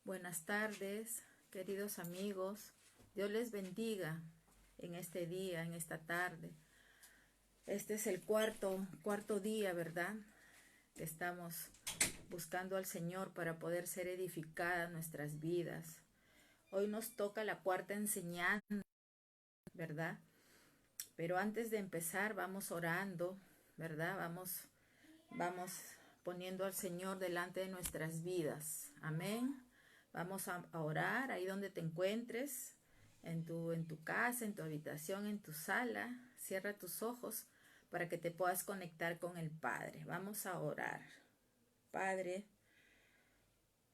Buenas tardes, queridos amigos. Dios les bendiga en este día, en esta tarde. Este es el cuarto día, ¿verdad? Que estamos buscando al Señor para poder ser edificadas nuestras vidas. Hoy nos toca la cuarta enseñanza, ¿verdad? Pero antes de empezar, vamos orando, ¿verdad? Vamos poniendo al Señor delante de nuestras vidas. Amén. Vamos a orar ahí donde te encuentres, en tu casa, en tu habitación, en tu sala. Cierra tus ojos para que te puedas conectar con el Padre. Vamos a orar. Padre,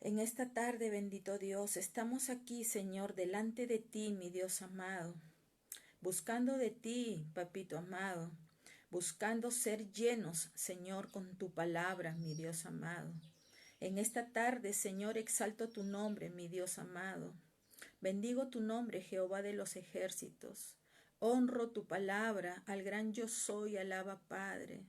en esta tarde, bendito Dios, estamos aquí, Señor, delante de ti, mi Dios amado, buscando de ti, papito amado, buscando ser llenos, Señor, con tu palabra, mi Dios amado. En esta tarde, Señor, exalto tu nombre, mi Dios amado. Bendigo tu nombre, Jehová de los ejércitos. Honro tu palabra, al gran yo soy, alaba Padre.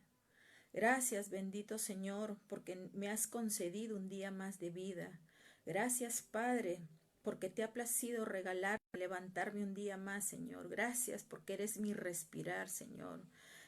Gracias, bendito Señor, porque me has concedido un día más de vida. Gracias, Padre, porque te ha placido regalar, levantarme un día más, Señor. Gracias porque eres mi respirar, Señor.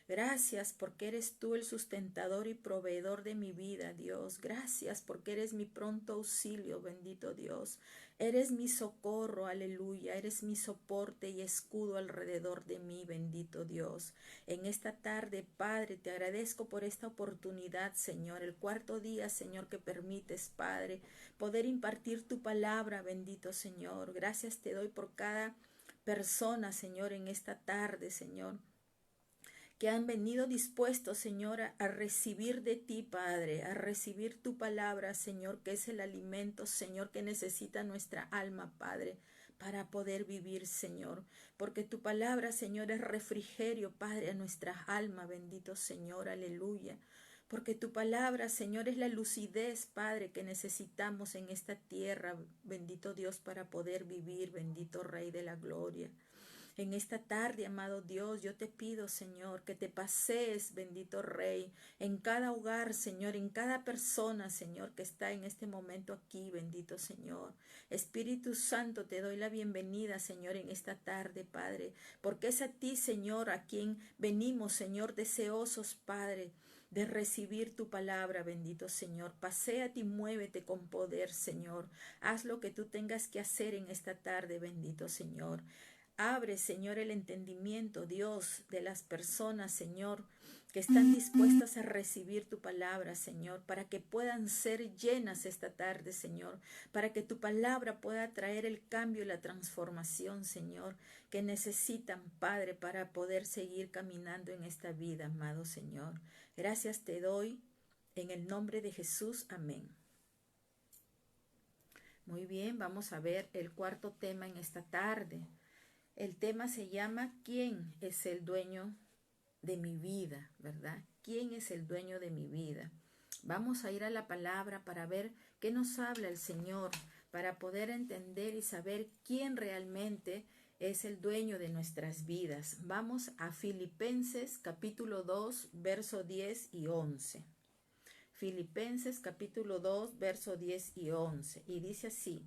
Gracias porque eres tú el sustentador y proveedor de mi vida, Dios. Gracias porque eres mi pronto auxilio, bendito Dios. Eres mi socorro, aleluya. Eres mi soporte y escudo alrededor de mí, bendito Dios. En esta tarde, Padre, te agradezco por esta oportunidad, Señor. El cuarto día, Señor, que permites, Padre, poder impartir tu palabra, bendito Señor. Gracias te doy por cada persona, Señor, en esta tarde, Señor, que han venido dispuestos, Señor, a recibir de ti, Padre, a recibir tu palabra, Señor, que es el alimento, Señor, que necesita nuestra alma, Padre, para poder vivir, Señor. Porque tu palabra, Señor, es refrigerio, Padre, a nuestra alma, bendito Señor, aleluya. Porque tu palabra, Señor, es la lucidez, Padre, que necesitamos en esta tierra, bendito Dios, para poder vivir, bendito Rey de la Gloria. En esta tarde, amado Dios, yo te pido, Señor, que te pasees, bendito Rey, en cada hogar, Señor, en cada persona, Señor, que está en este momento aquí, bendito Señor. Espíritu Santo, te doy la bienvenida, Señor, en esta tarde, Padre, porque es a ti, Señor, a quien venimos, Señor, deseosos, Padre, de recibir tu palabra, bendito Señor. Paséate y muévete con poder, Señor. Haz lo que tú tengas que hacer en esta tarde, bendito Señor. Abre, Señor, el entendimiento, Dios, de las personas, Señor, que están dispuestas a recibir tu palabra, Señor, para que puedan ser llenas esta tarde, Señor, para que tu palabra pueda traer el cambio y la transformación, Señor, que necesitan, Padre, para poder seguir caminando en esta vida, amado Señor. Gracias te doy en el nombre de Jesús. Amén. Muy bien, vamos a ver el cuarto tema en esta tarde. El tema se llama ¿quién es el dueño de mi vida? ¿Verdad? ¿Quién es el dueño de mi vida? Vamos a ir a la palabra para ver qué nos habla el Señor, para poder entender y saber quién realmente es el dueño de nuestras vidas. Vamos a Filipenses capítulo 2, verso 10 y 11. Filipenses capítulo 2, verso 10 y 11. Y dice así: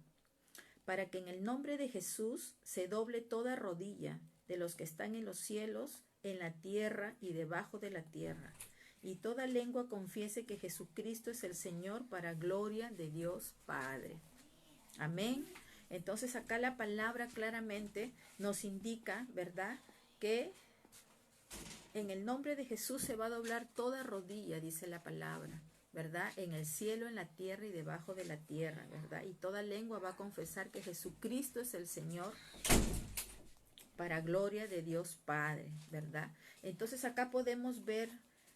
para que en el nombre de Jesús se doble toda rodilla de los que están en los cielos, en la tierra y debajo de la tierra, y toda lengua confiese que Jesucristo es el Señor, para gloria de Dios Padre. Amén. Entonces acá la palabra claramente nos indica, ¿verdad?, que en el nombre de Jesús se va a doblar toda rodilla, dice la palabra, ¿verdad? En el cielo, en la tierra y debajo de la tierra, ¿verdad? Y toda lengua va a confesar que Jesucristo es el Señor, para gloria de Dios Padre, ¿verdad? Entonces acá podemos ver,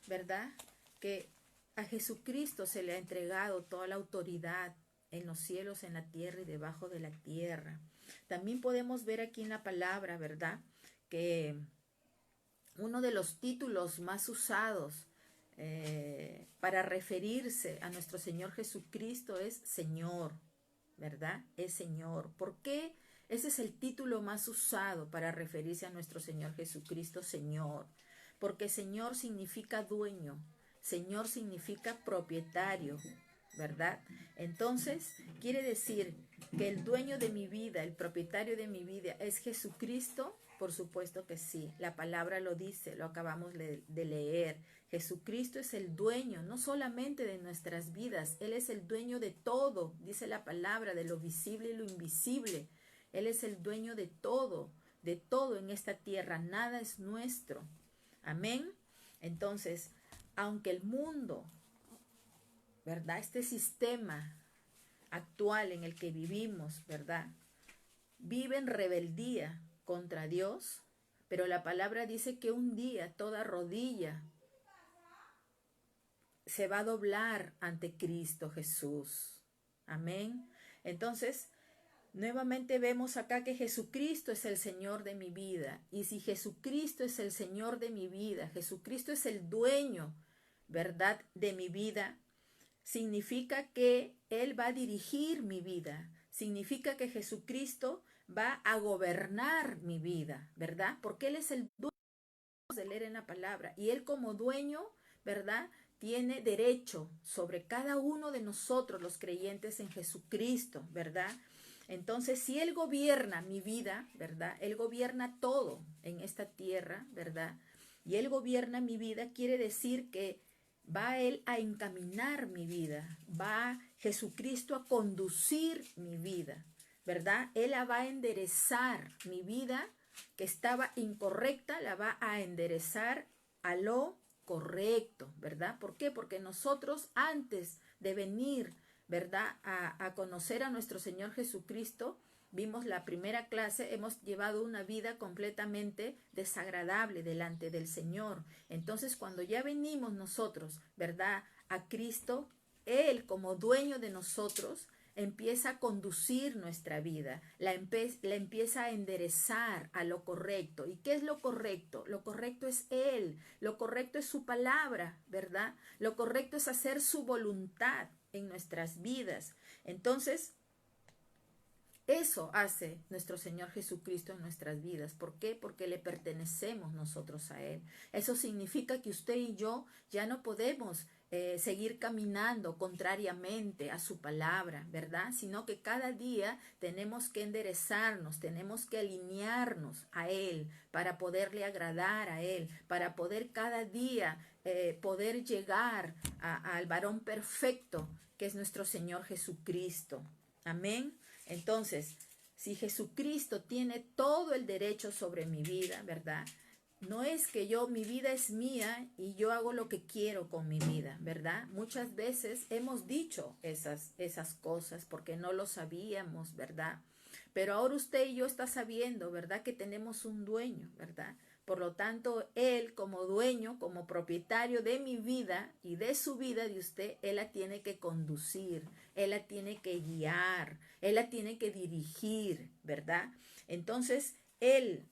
¿verdad?, que a Jesucristo se le ha entregado toda la autoridad en los cielos, en la tierra y debajo de la tierra. También podemos ver aquí en la palabra, ¿verdad?, que uno de los títulos más usados para referirse a nuestro Señor Jesucristo es Señor, ¿verdad? Es Señor. ¿Por qué ese es el título más usado para referirse a nuestro Señor Jesucristo, Señor? Porque Señor significa dueño, Señor significa propietario, ¿verdad? Entonces, quiere decir que el dueño de mi vida, el propietario de mi vida, ¿es Jesucristo? Por supuesto que sí, la palabra lo dice, lo acabamos de leer. Jesucristo es el dueño, no solamente de nuestras vidas, Él es el dueño de todo, dice la palabra, de lo visible y lo invisible. Él es el dueño de todo en esta tierra, nada es nuestro. Amén. Entonces, aunque el mundo, ¿verdad? Este sistema actual en el que vivimos, ¿verdad? Vive en rebeldía contra Dios, pero la palabra dice que un día toda rodilla se va a doblar ante Cristo Jesús. Amén. Entonces, nuevamente vemos acá que Jesucristo es el Señor de mi vida. Y si Jesucristo es el Señor de mi vida, Jesucristo es el dueño, ¿verdad?, de mi vida, significa que Él va a dirigir mi vida. Significa que Jesucristo va a gobernar mi vida, ¿verdad? Porque Él es el dueño de leer en la palabra. Y Él como dueño, ¿verdad?, tiene derecho sobre cada uno de nosotros, los creyentes en Jesucristo, ¿verdad? Entonces, si Él gobierna mi vida, ¿verdad? Él gobierna todo en esta tierra, ¿verdad? Y Él gobierna mi vida, quiere decir que va Él a encaminar mi vida, va Jesucristo a conducir mi vida, ¿verdad? Él la va a enderezar mi vida que estaba incorrecta, la va a enderezar a lo correcto, ¿verdad? ¿Por qué? Porque nosotros antes de venir, ¿verdad?, a conocer a nuestro Señor Jesucristo, vimos la primera clase, hemos llevado una vida completamente desagradable delante del Señor. Entonces, cuando ya venimos nosotros, ¿verdad?, a Cristo, Él como dueño de nosotros, empieza a conducir nuestra vida, la empieza a enderezar a lo correcto. ¿Y qué es lo correcto? Lo correcto es Él, lo correcto es su palabra, ¿verdad? Lo correcto es hacer su voluntad en nuestras vidas. Entonces, eso hace nuestro Señor Jesucristo en nuestras vidas. ¿Por qué? Porque le pertenecemos nosotros a Él. Eso significa que usted y yo ya no podemos seguir caminando contrariamente a su palabra, ¿verdad? Sino que cada día tenemos que enderezarnos, tenemos que alinearnos a Él para poderle agradar a Él, para poder cada día poder llegar al varón perfecto que es nuestro Señor Jesucristo. Amén. Entonces, si Jesucristo tiene todo el derecho sobre mi vida, ¿verdad? No es que mi vida es mía y yo hago lo que quiero con mi vida, ¿verdad? Muchas veces hemos dicho esas cosas porque no lo sabíamos, ¿verdad? Pero ahora usted y yo está sabiendo, ¿verdad?, que tenemos un dueño, ¿verdad? Por lo tanto, Él como dueño, como propietario de mi vida y de su vida de usted, Él la tiene que conducir, Él la tiene que guiar, Él la tiene que dirigir, ¿verdad? Entonces, Él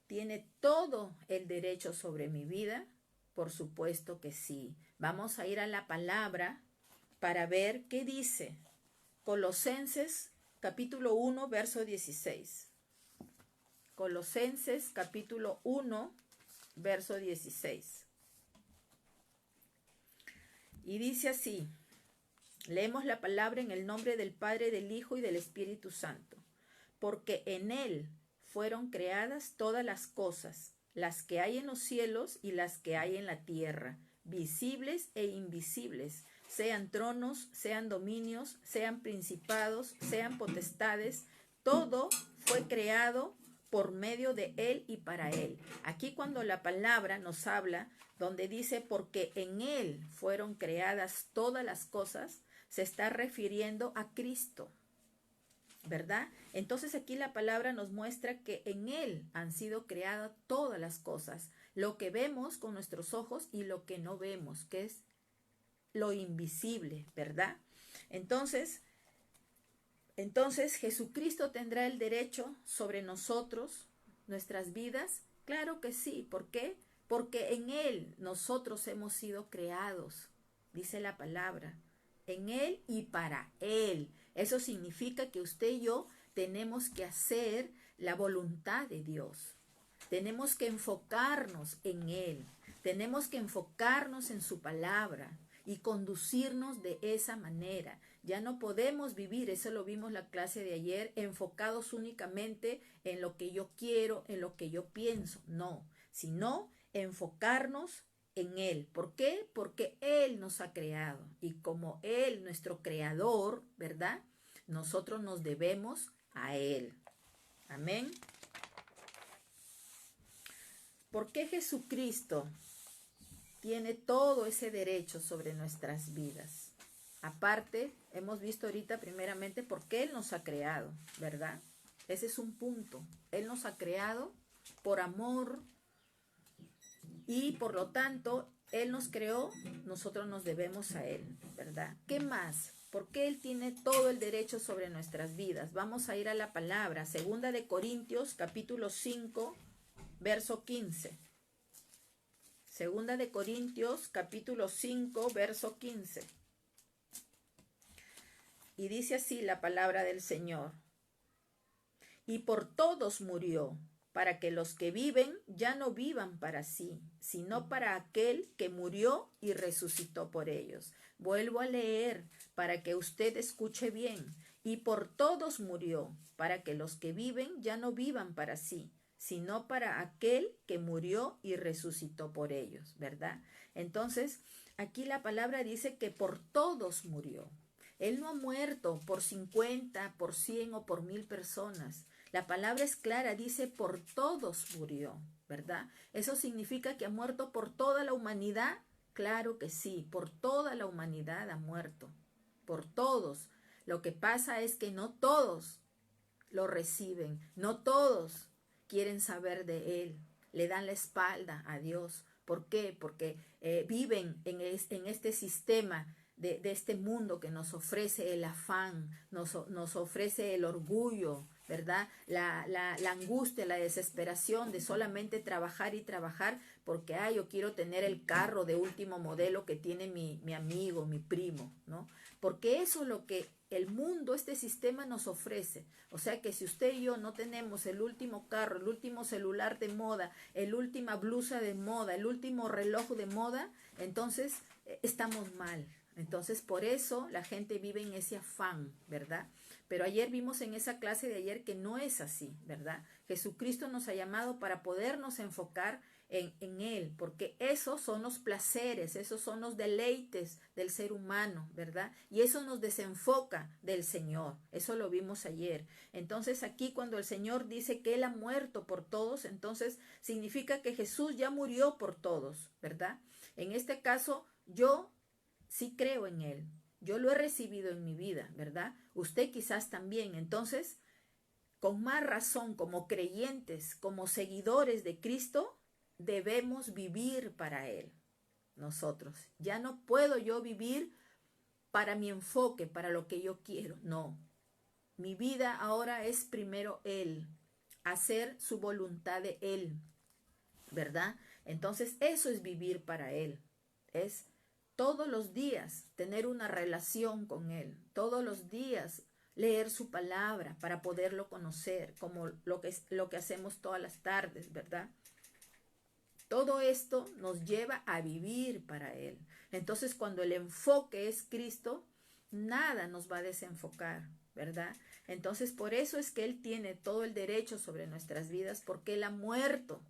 tiene todo el derecho sobre mi vida. Por supuesto que sí. Vamos a ir a la palabra para ver qué dice. Colosenses capítulo 1, verso 16. Colosenses capítulo 1, verso 16. Y dice así, leemos la palabra en el nombre del Padre, del Hijo y del Espíritu Santo. Porque en Él fueron creadas todas las cosas, las que hay en los cielos y las que hay en la tierra, visibles e invisibles, sean tronos, sean dominios, sean principados, sean potestades, todo fue creado por medio de Él y para Él. Aquí cuando la palabra nos habla, donde dice porque en Él fueron creadas todas las cosas, se está refiriendo a Cristo, ¿verdad? Entonces aquí la palabra nos muestra que en Él han sido creadas todas las cosas, lo que vemos con nuestros ojos y lo que no vemos, que es lo invisible, ¿verdad? Entonces Jesucristo tendrá el derecho sobre nosotros, nuestras vidas. Claro que sí. ¿Por qué? Porque en Él nosotros hemos sido creados, dice la palabra, en Él y para Él. Eso significa que usted y yo tenemos que hacer la voluntad de Dios. Tenemos que enfocarnos en Él. Tenemos que enfocarnos en su palabra. y conducirnos de esa manera. Ya no podemos vivir, eso lo vimos la clase de ayer, enfocados únicamente en lo que yo quiero, en lo que yo pienso. No, sino enfocarnos en Él. ¿Por qué? Porque Él nos ha creado y como Él, nuestro creador, ¿verdad? Nosotros nos debemos a Él. Amén. ¿Por qué Jesucristo tiene todo ese derecho sobre nuestras vidas? Aparte, hemos visto ahorita primeramente por qué Él nos ha creado, ¿verdad? Ese es un punto. Él nos ha creado por amor y por lo tanto, Él nos creó, nosotros nos debemos a Él, ¿verdad? ¿Qué más? ¿Por qué Él tiene todo el derecho sobre nuestras vidas? Vamos a ir a la palabra, 2 Corintios, capítulo 5, verso 15. 2 Corintios, capítulo 5, verso 15. Y dice así la palabra del Señor. Y por todos murió, para que los que viven ya no vivan para sí, sino para aquel que murió y resucitó por ellos. Vuelvo a leer para que usted escuche bien. Y por todos murió, para que los que viven ya no vivan para sí, sino para aquel que murió y resucitó por ellos, ¿verdad? Entonces, aquí la palabra dice que por todos murió. Él no ha muerto por 50, por 100 o por 1000 personas. La palabra es clara, dice por todos murió, ¿verdad? ¿Eso significa que ha muerto por toda la humanidad? Claro que sí, por toda la humanidad ha muerto, por todos. Lo que pasa es que no todos lo reciben, no todos quieren saber de Él, le dan la espalda a Dios. ¿Por qué? Porque viven en este sistema de este mundo que nos ofrece el afán, nos ofrece el orgullo, ¿verdad? La angustia, la desesperación de solamente trabajar y trabajar porque, yo quiero tener el carro de último modelo que tiene mi amigo, mi primo, ¿no? Porque eso es lo que el mundo, este sistema nos ofrece. O sea que si usted y yo no tenemos el último carro, el último celular de moda, la última blusa de moda, el último reloj de moda, entonces estamos mal. Entonces por eso la gente vive en ese afán, ¿verdad? Pero ayer vimos en esa clase de ayer que no es así, ¿verdad? Jesucristo nos ha llamado para podernos enfocar en Él, porque esos son los placeres, esos son los deleites del ser humano, ¿verdad? Y eso nos desenfoca del Señor, eso lo vimos ayer. Entonces aquí cuando el Señor dice que Él ha muerto por todos, entonces significa que Jesús ya murió por todos, ¿verdad? En este caso, yo sí creo en Él, yo lo he recibido en mi vida, ¿verdad? Usted quizás también. Entonces, con más razón, como creyentes, como seguidores de Cristo, debemos vivir para Él, nosotros. Ya no puedo yo vivir para mi enfoque, para lo que yo quiero, no. Mi vida ahora es primero Él, hacer su voluntad de Él, ¿verdad? Entonces eso es vivir para Él, es todos los días tener una relación con Él, todos los días leer su palabra para poderlo conocer, como lo que hacemos todas las tardes, ¿verdad? Todo esto nos lleva a vivir para Él. Entonces, cuando el enfoque es Cristo, nada nos va a desenfocar, ¿verdad? Entonces, por eso es que Él tiene todo el derecho sobre nuestras vidas, porque Él ha muerto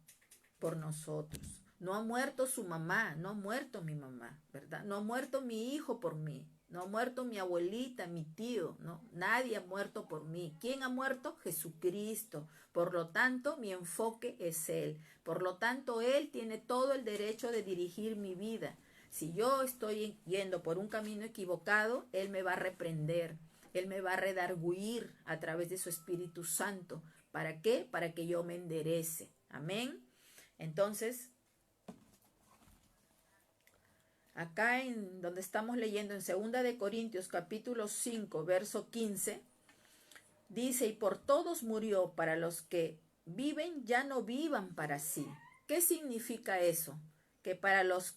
por nosotros. No ha muerto su mamá, no ha muerto mi mamá, ¿verdad? No ha muerto mi hijo por mí, no ha muerto mi abuelita, mi tío, ¿no? Nadie ha muerto por mí. ¿Quién ha muerto? Jesucristo. Por lo tanto, mi enfoque es Él. Por lo tanto, Él tiene todo el derecho de dirigir mi vida. Si yo estoy yendo por un camino equivocado, Él me va a reprender. Él me va a redarguir a través de su Espíritu Santo. ¿Para qué? Para que yo me enderece. Amén. Entonces, acá en donde estamos leyendo en 2 Corintios capítulo 5, verso 15, dice, y por todos murió, para los que viven ya no vivan para sí. ¿Qué significa eso? Que para los...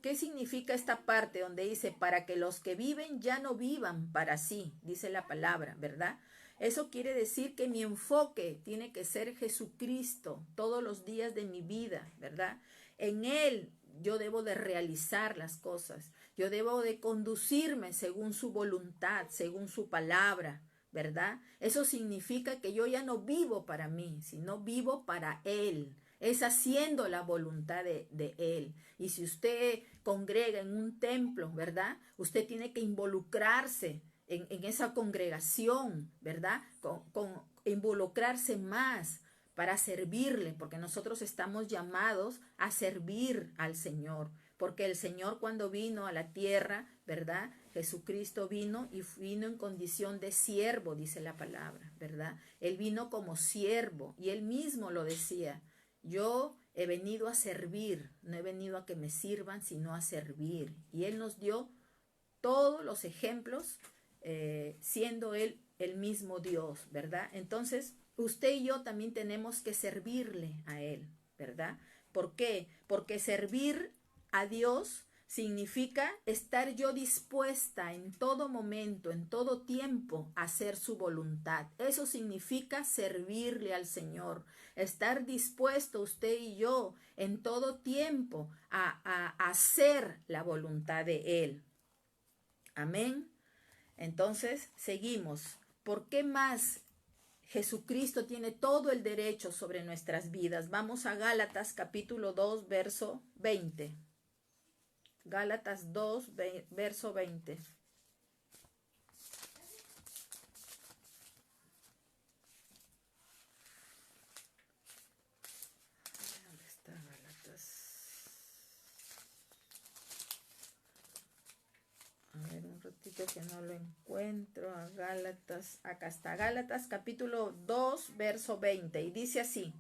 ¿Qué significa esta parte donde dice, para que los que viven ya no vivan para sí? Dice la palabra, ¿verdad? Eso quiere decir que mi enfoque tiene que ser Jesucristo todos los días de mi vida, ¿verdad? En Él yo debo de realizar las cosas. Yo debo de conducirme según su voluntad, según su palabra, ¿verdad? Eso significa que yo ya no vivo para mí, sino vivo para Él. Es haciendo la voluntad de Él. Y si usted congrega en un templo, ¿verdad? Usted tiene que involucrarse en esa congregación, ¿verdad? Con involucrarse más para servirle, porque nosotros estamos llamados a servir al Señor, porque el Señor cuando vino a la tierra, ¿verdad? Jesucristo vino y vino en condición de siervo, dice la palabra, ¿verdad? Él vino como siervo y él mismo lo decía, yo he venido a servir, no he venido a que me sirvan, sino a servir. Y él nos dio todos los ejemplos, siendo él el mismo Dios, ¿verdad? Entonces, usted y yo también tenemos que servirle a él, ¿verdad? ¿Por qué? Porque servir a Dios significa estar yo dispuesta en todo momento, en todo tiempo, a hacer su voluntad. Eso significa servirle al Señor. Estar dispuesto usted y yo en todo tiempo a hacer la voluntad de Él. Amén. Entonces, seguimos. ¿Por qué más Jesucristo tiene todo el derecho sobre nuestras vidas? Vamos a Gálatas capítulo 2, verso 20. Gálatas 2, verso 20. ¿Dónde está Gálatas? A ver, un ratito que no lo encuentro. A Gálatas, acá está. Gálatas capítulo 2, verso 20. Y dice así.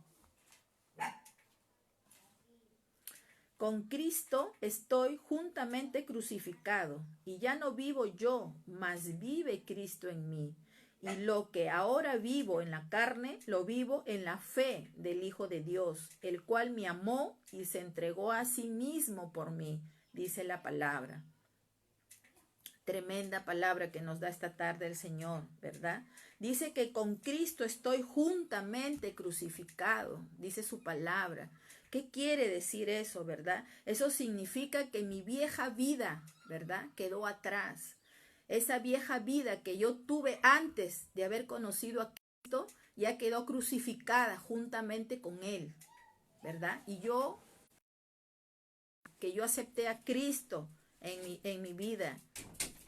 Con Cristo estoy juntamente crucificado, y ya no vivo yo, mas vive Cristo en mí. Y lo que ahora vivo en la carne, lo vivo en la fe del Hijo de Dios, el cual me amó y se entregó a sí mismo por mí, dice la palabra. Tremenda palabra que nos da esta tarde el Señor, ¿verdad? Dice que con Cristo estoy juntamente crucificado, dice su palabra. ¿Qué quiere decir eso, verdad? Eso significa que mi vieja vida, ¿verdad?, quedó atrás. Esa vieja vida que yo tuve antes de haber conocido a Cristo, ya quedó crucificada juntamente con Él, ¿verdad? Y yo, que yo acepté a Cristo en mi vida,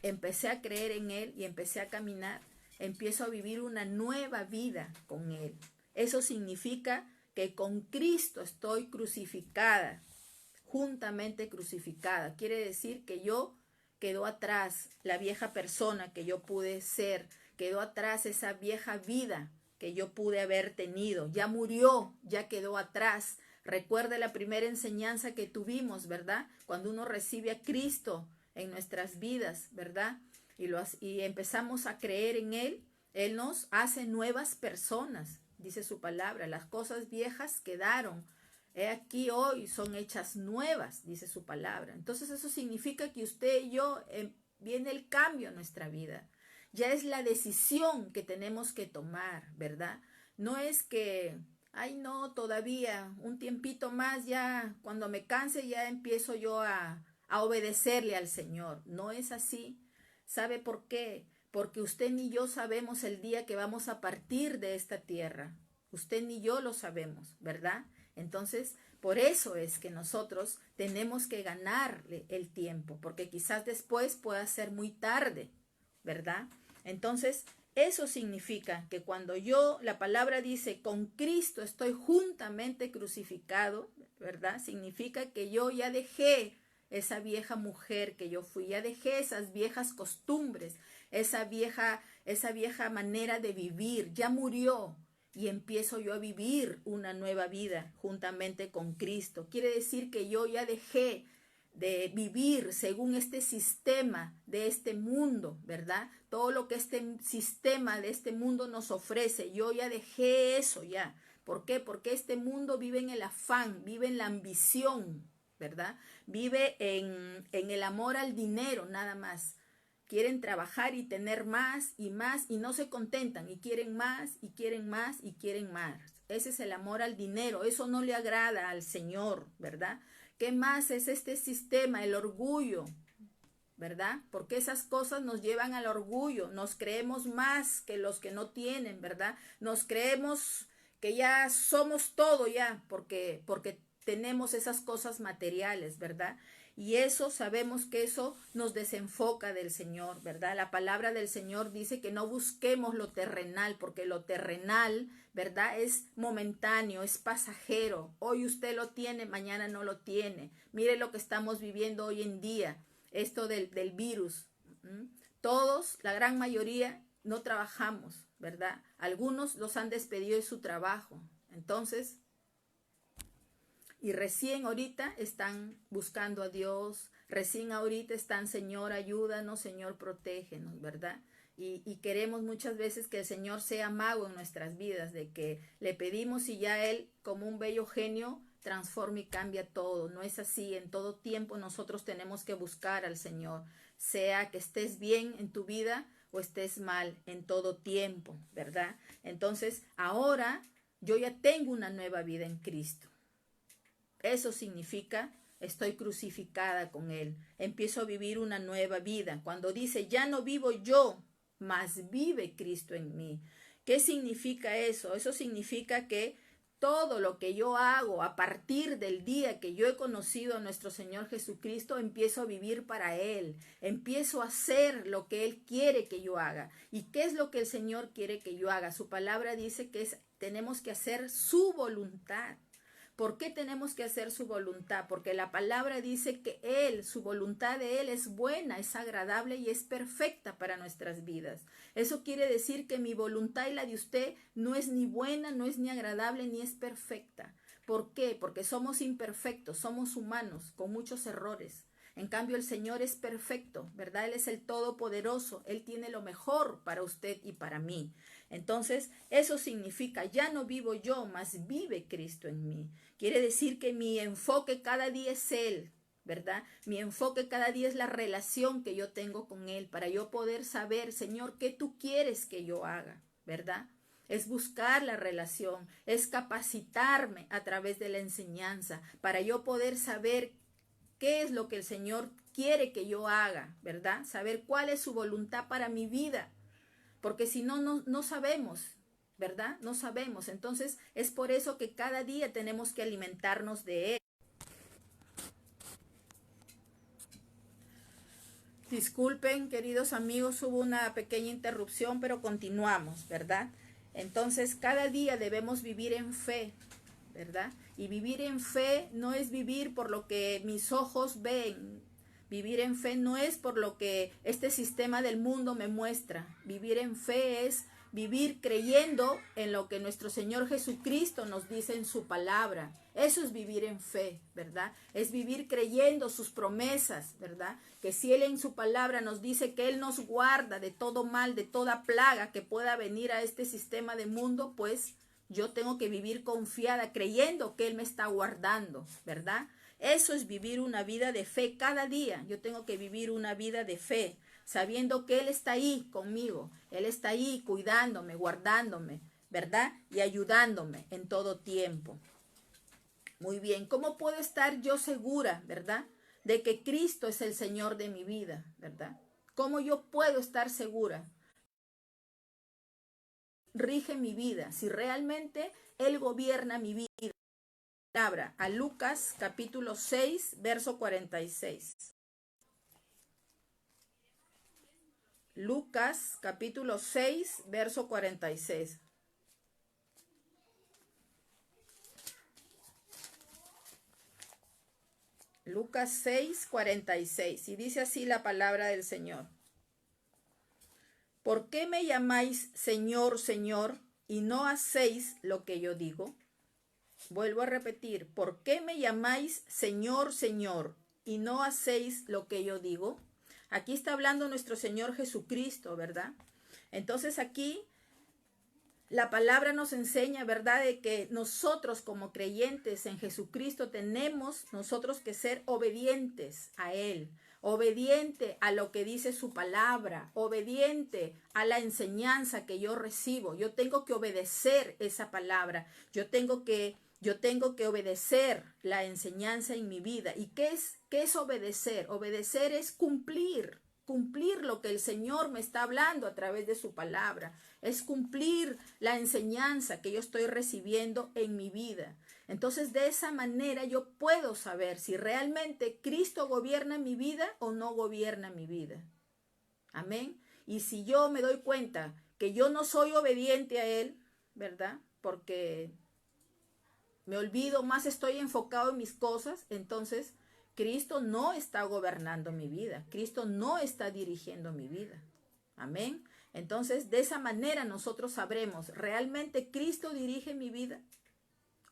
empecé a creer en Él y empecé a caminar, empiezo a vivir una nueva vida con Él. Eso significa que con Cristo estoy crucificada, juntamente crucificada. Quiere decir que yo quedó atrás la vieja persona que yo pude ser, quedó atrás esa vieja vida que yo pude haber tenido, ya murió, ya quedó atrás. Recuerda la primera enseñanza que tuvimos, ¿verdad? Cuando uno recibe a Cristo en nuestras vidas, ¿verdad? Y empezamos a creer en Él, Él nos hace nuevas personas, dice su palabra. Las cosas viejas quedaron, he aquí hoy son hechas nuevas, dice su palabra. Entonces eso significa que usted y yo, viene el cambio en nuestra vida. Ya es la decisión que tenemos que tomar, ¿verdad? No es que, ay no, todavía un tiempito más, ya cuando me canse ya empiezo yo a obedecerle al Señor. No es así. ¿Sabe por qué? Porque usted ni yo sabemos el día que vamos a partir de esta tierra. Usted ni yo lo sabemos, ¿verdad? Entonces, por eso es que nosotros tenemos que ganarle el tiempo, porque quizás después pueda ser muy tarde, ¿verdad? Entonces, eso significa que cuando la palabra dice, con Cristo estoy juntamente crucificado, ¿verdad? Significa que yo ya dejé esa vieja mujer que yo fui, ya dejé esas viejas costumbres, esa vieja manera de vivir, ya murió y empiezo yo a vivir una nueva vida juntamente con Cristo. Quiere decir que yo ya dejé de vivir según este sistema de este mundo, ¿verdad? Todo lo que este sistema de este mundo nos ofrece, yo ya dejé eso ya. ¿Por qué? Porque este mundo vive en el afán, vive en la ambición, ¿verdad? Vive en el amor al dinero, nada más. Quieren trabajar y tener más y no se contentan y quieren más y quieren más y quieren más. Ese es el amor al dinero. Eso no le agrada al Señor, ¿verdad? ¿Qué más es este sistema? El orgullo, ¿verdad? Porque esas cosas nos llevan al orgullo, nos creemos más que los que no tienen, ¿verdad? Nos creemos que ya somos todo ya, porque tenemos esas cosas materiales, ¿verdad? Y eso sabemos que eso nos desenfoca del Señor, ¿verdad? La palabra del Señor dice que no busquemos lo terrenal, porque lo terrenal, ¿verdad? Es momentáneo, es pasajero. Hoy usted lo tiene, mañana no lo tiene. Mire lo que estamos viviendo hoy en día, esto del virus. Todos, la gran mayoría, no trabajamos, ¿verdad? Algunos los han despedido de su trabajo. Entonces, y recién ahorita están buscando a Dios, recién ahorita están, Señor, ayúdanos, Señor, protégenos, ¿verdad? Y queremos muchas veces que el Señor sea mago en nuestras vidas, de que le pedimos y ya Él, como un bello genio, transforma y cambia todo. No es así, en todo tiempo nosotros tenemos que buscar al Señor, sea que estés bien en tu vida o estés mal, en todo tiempo, ¿verdad? Entonces, ahora yo ya tengo una nueva vida en Cristo. Eso significa, estoy crucificada con Él. Empiezo a vivir una nueva vida. Cuando dice, ya no vivo yo, mas vive Cristo en mí. ¿Qué significa eso? Eso significa que todo lo que yo hago a partir del día que yo he conocido a nuestro Señor Jesucristo, empiezo a vivir para Él. Empiezo a hacer lo que Él quiere que yo haga. ¿Y qué es lo que el Señor quiere que yo haga? Su palabra dice que tenemos que hacer su voluntad. ¿Por qué tenemos que hacer su voluntad? Porque la palabra dice que Él, su voluntad de Él es buena, es agradable y es perfecta para nuestras vidas. Eso quiere decir que mi voluntad y la de usted no es ni buena, no es ni agradable, ni es perfecta. ¿Por qué? Porque somos imperfectos, somos humanos, con muchos errores. En cambio, el Señor es perfecto, ¿verdad? Él es el Todopoderoso. Él tiene lo mejor para usted y para mí. Entonces, eso significa, ya no vivo yo, mas vive Cristo en mí. Quiere decir que mi enfoque cada día es Él, ¿verdad? Mi enfoque cada día es la relación que yo tengo con Él, para yo poder saber, Señor, ¿qué tú quieres que yo haga? ¿Verdad? Es buscar la relación, es capacitarme a través de la enseñanza, para yo poder saber qué es lo que el Señor quiere que yo haga, ¿verdad? Saber cuál es su voluntad para mi vida, porque si no, no sabemos, ¿verdad? No sabemos. Entonces, es por eso que cada día tenemos que alimentarnos de Él. Disculpen, queridos amigos, hubo una pequeña interrupción, pero continuamos, ¿verdad? Entonces, cada día debemos vivir en fe, ¿verdad? Y vivir en fe no es vivir por lo que mis ojos ven. Vivir en fe no es por lo que este sistema del mundo me muestra. Vivir en fe es vivir creyendo en lo que nuestro Señor Jesucristo nos dice en su palabra. Eso es vivir en fe, ¿verdad? Es vivir creyendo sus promesas, ¿verdad? Que si Él en su palabra nos dice que Él nos guarda de todo mal, de toda plaga que pueda venir a este sistema de mundo, pues yo tengo que vivir confiada, creyendo que Él me está guardando, ¿verdad? Eso es vivir una vida de fe cada día. Yo tengo que vivir una vida de fe, sabiendo que Él está ahí conmigo. Él está ahí cuidándome, guardándome, ¿verdad? Y ayudándome en todo tiempo. Muy bien, ¿cómo puedo estar yo segura, verdad? De que Cristo es el Señor de mi vida, ¿verdad? ¿Cómo yo puedo estar segura? Rige mi vida, si realmente Él gobierna mi vida. Palabra a Lucas capítulo 6, verso 46. Lucas capítulo 6, verso 46. Lucas 6, 46. Y dice así la palabra del Señor. ¿Por qué me llamáis Señor, Señor, y no hacéis lo que yo digo? Vuelvo a repetir, ¿por qué me llamáis Señor, Señor, y no hacéis lo que yo digo? Aquí está hablando nuestro Señor Jesucristo, ¿verdad? Entonces aquí la palabra nos enseña, ¿verdad?, de que nosotros como creyentes en Jesucristo tenemos nosotros que ser obedientes a Él, obediente a lo que dice su palabra, obediente a la enseñanza que yo recibo. Yo tengo que obedecer esa palabra, yo tengo que Yo tengo que obedecer la enseñanza en mi vida. ¿Y qué es obedecer? Obedecer es cumplir lo que el Señor me está hablando a través de su palabra. Es cumplir la enseñanza que yo estoy recibiendo en mi vida. Entonces, de esa manera yo puedo saber si realmente Cristo gobierna mi vida o no gobierna mi vida. Amén. Y si yo me doy cuenta que yo no soy obediente a Él, ¿verdad? Porque me olvido, más estoy enfocado en mis cosas, entonces Cristo no está gobernando mi vida. Cristo no está dirigiendo mi vida. Amén. Entonces, de esa manera nosotros sabremos, ¿realmente Cristo dirige mi vida?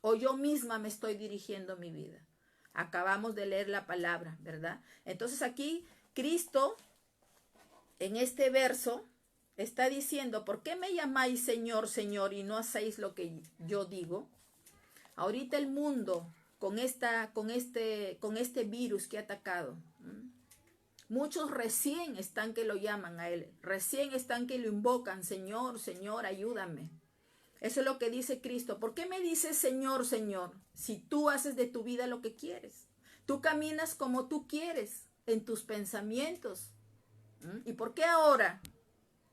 ¿O yo misma me estoy dirigiendo mi vida? Acabamos de leer la palabra, ¿verdad? Entonces aquí Cristo, en este verso, está diciendo, ¿por qué me llamáis Señor, Señor, y no hacéis lo que yo digo? Ahorita el mundo, con este virus que ha atacado, muchos recién están que lo llaman a Él, recién están que lo invocan, Señor, Señor, ayúdame. Eso es lo que dice Cristo. ¿Por qué me dices Señor, Señor? Si tú haces de tu vida lo que quieres. Tú caminas como tú quieres en tus pensamientos. ¿Y por qué ahora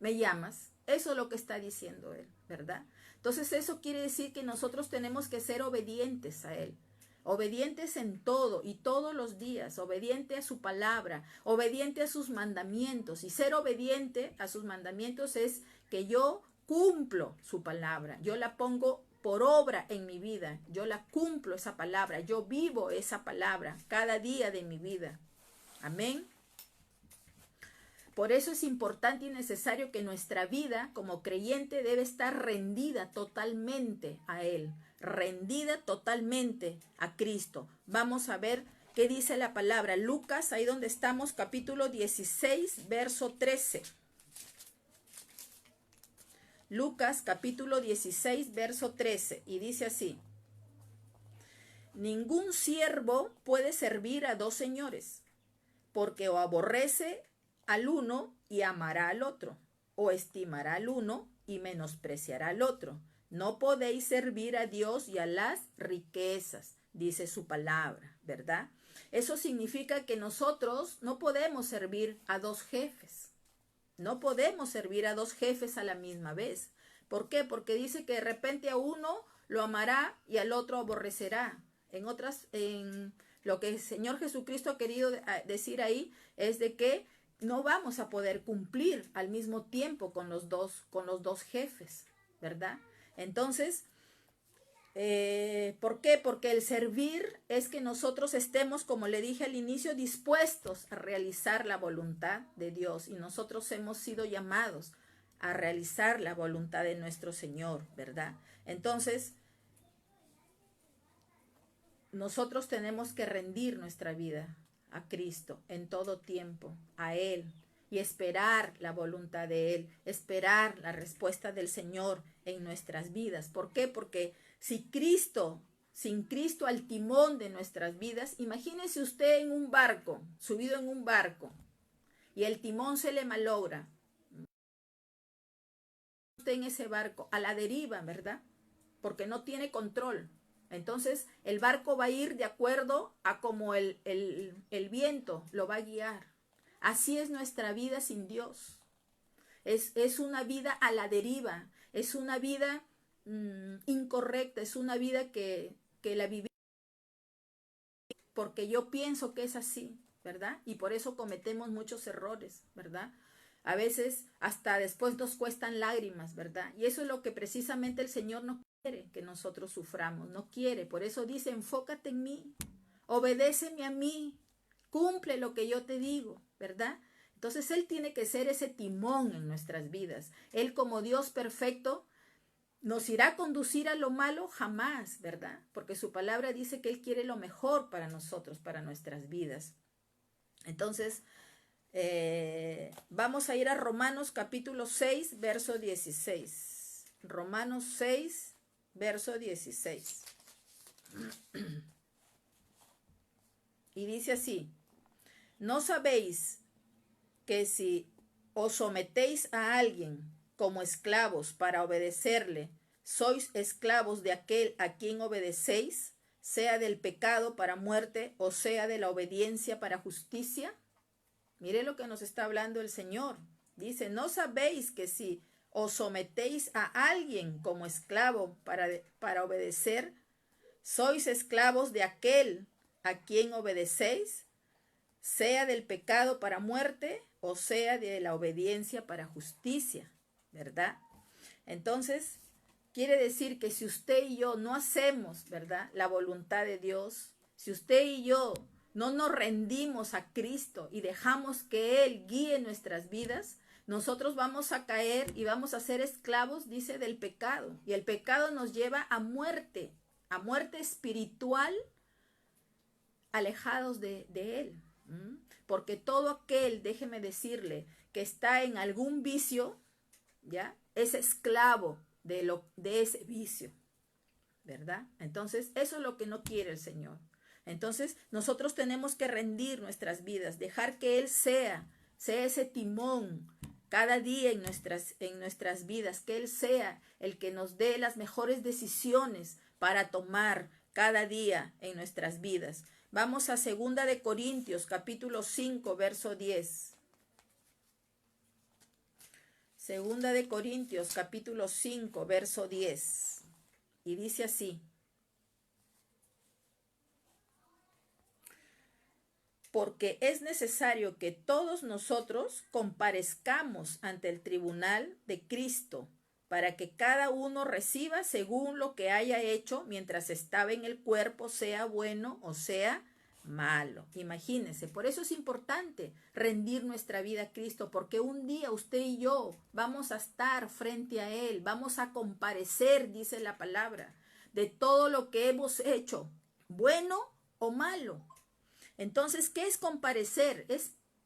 me llamas? Eso es lo que está diciendo Él, ¿verdad? Entonces eso quiere decir que nosotros tenemos que ser obedientes a Él. Obedientes en todo y todos los días, obediente a su palabra, obediente a sus mandamientos. Y ser obediente a sus mandamientos es que yo cumplo su palabra, yo la pongo por obra en mi vida, yo la cumplo esa palabra, yo vivo esa palabra cada día de mi vida. Amén. Por eso es importante y necesario que nuestra vida como creyente debe estar rendida totalmente a Él, rendida totalmente a Cristo. Vamos a ver qué dice la palabra. Lucas, ahí donde estamos, capítulo 16, verso 13. Lucas, capítulo 16, verso 13. Y dice así: ningún siervo puede servir a dos señores, porque o aborrece al uno y amará al otro, o estimará al uno y menospreciará al otro. No podéis servir a Dios y a las riquezas, dice su palabra, ¿verdad? Eso significa que nosotros no podemos servir a dos jefes. No podemos servir a dos jefes a la misma vez. ¿Por qué? Porque dice que de repente a uno lo amará y al otro aborrecerá. En lo que el Señor Jesucristo ha querido decir ahí es de que no vamos a poder cumplir al mismo tiempo con los dos jefes, ¿verdad? Entonces, ¿por qué? Porque el servir es que nosotros estemos, como le dije al inicio, dispuestos a realizar la voluntad de Dios. Y nosotros hemos sido llamados a realizar la voluntad de nuestro Señor, ¿verdad? Entonces, nosotros tenemos que rendir nuestra vida a Cristo en todo tiempo, a Él, y esperar la voluntad de Él, esperar la respuesta del Señor en nuestras vidas. ¿Por qué? Porque sin Cristo al timón de nuestras vidas, imagínese usted en un barco, subido en un barco, y el timón se le malogra. Usted en ese barco, a la deriva, ¿verdad? Porque no tiene control. Entonces el barco va a ir de acuerdo a como el viento lo va a guiar. Así es nuestra vida sin Dios. Es una vida a la deriva, es una vida incorrecta, es una vida que la viví porque yo pienso que es así, ¿verdad? Y por eso cometemos muchos errores, ¿verdad? A veces hasta después nos cuestan lágrimas, ¿verdad? Y eso es lo que precisamente el Señor no quiere que nosotros suframos, no quiere. Por eso dice, enfócate en mí, obedéceme a mí, cumple lo que yo te digo, ¿verdad? Entonces Él tiene que ser ese timón en nuestras vidas. Él como Dios perfecto nos irá a conducir a lo malo jamás, ¿verdad? Porque su palabra dice que Él quiere lo mejor para nosotros, para nuestras vidas. Entonces, vamos a ir a Romanos capítulo 6, verso 16. Romanos 6, verso 16. Y dice así: ¿no sabéis que si os sometéis a alguien como esclavos para obedecerle, sois esclavos de aquel a quien obedecéis, sea del pecado para muerte o sea de la obediencia para justicia. Mire lo que nos está hablando el Señor. Dice, ¿no sabéis que si os sometéis a alguien como esclavo para obedecer, sois esclavos de aquel a quien obedecéis, sea del pecado para muerte o sea de la obediencia para justicia? ¿Verdad? Entonces, quiere decir que si usted y yo no hacemos, ¿verdad?, la voluntad de Dios, si usted y yo no nos rendimos a Cristo y dejamos que Él guíe nuestras vidas, nosotros vamos a caer y vamos a ser esclavos, dice, del pecado. Y el pecado nos lleva a muerte espiritual, alejados de Él. Porque todo aquel, déjeme decirle, que está en algún vicio, ¿ya?, es esclavo de ese vicio, ¿verdad? Entonces, eso es lo que no quiere el Señor. Entonces, nosotros tenemos que rendir nuestras vidas, dejar que Él sea ese timón cada día en nuestras vidas, que Él sea el que nos dé las mejores decisiones para tomar cada día en nuestras vidas. Vamos a 2 de Corintios, capítulo 5, verso 10. 2 de Corintios, capítulo 5, verso 10. Y dice así: porque es necesario que todos nosotros comparezcamos ante el tribunal de Cristo, para que cada uno reciba según lo que haya hecho mientras estaba en el cuerpo, sea bueno o sea malo. Imagínense, por eso es importante rendir nuestra vida a Cristo, porque un día usted y yo vamos a estar frente a Él, vamos a comparecer, dice la palabra, de todo lo que hemos hecho, bueno o malo. Entonces, ¿qué es comparecer?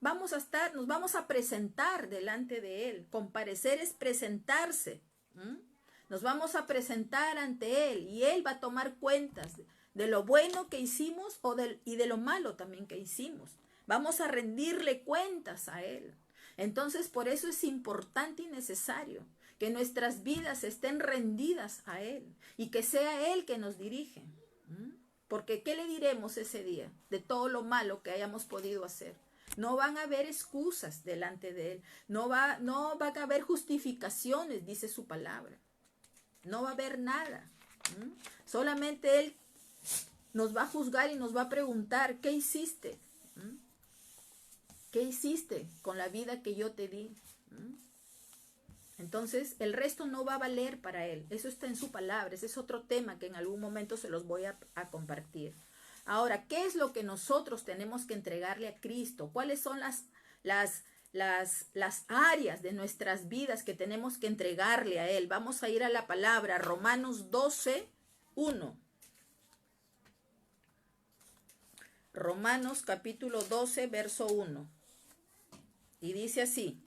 Nos vamos a presentar delante de Él. Comparecer es presentarse. Nos vamos a presentar ante Él y Él va a tomar cuentas de lo bueno que hicimos y de lo malo también que hicimos. Vamos a rendirle cuentas a Él. Entonces, por eso es importante y necesario que nuestras vidas estén rendidas a Él y que sea Él que nos dirige. Porque ¿qué le diremos ese día de todo lo malo que hayamos podido hacer? No van a haber excusas delante de Él. No van a haber justificaciones, dice su palabra. No va a haber nada. Solamente Él nos va a juzgar y nos va a preguntar, ¿qué hiciste? ¿Qué hiciste con la vida que yo te di? Entonces, el resto no va a valer para Él. Eso está en su palabra. Ese es otro tema que en algún momento se los voy a compartir. Ahora, ¿qué es lo que nosotros tenemos que entregarle a Cristo? ¿Cuáles son las áreas de nuestras vidas que tenemos que entregarle a Él? Vamos a ir a la palabra, Romanos 12, 1. Romanos capítulo 12, verso 1. Y dice así: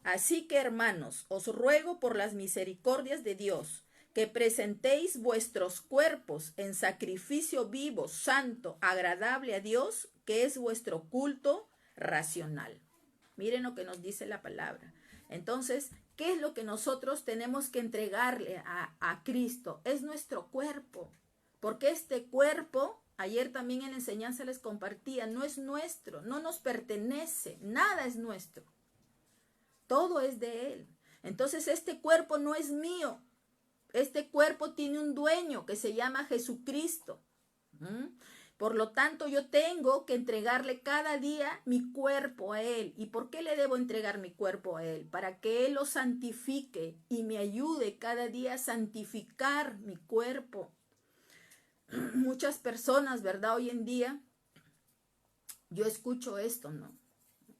así que, hermanos, os ruego por las misericordias de Dios, que presentéis vuestros cuerpos en sacrificio vivo, santo, agradable a Dios, que es vuestro culto racional. Miren lo que nos dice la palabra. Entonces, ¿qué es lo que nosotros tenemos que entregarle a Cristo? Es nuestro cuerpo, porque este cuerpo, ayer también en la enseñanza les compartía, no es nuestro, no nos pertenece, nada es nuestro. Todo es de Él. Entonces este cuerpo no es mío. Este cuerpo tiene un dueño que se llama Jesucristo. Por lo tanto, yo tengo que entregarle cada día mi cuerpo a Él. ¿Y por qué le debo entregar mi cuerpo a Él? Para que Él lo santifique y me ayude cada día a santificar mi cuerpo. Muchas personas, ¿verdad? Hoy en día, yo escucho esto, ¿no?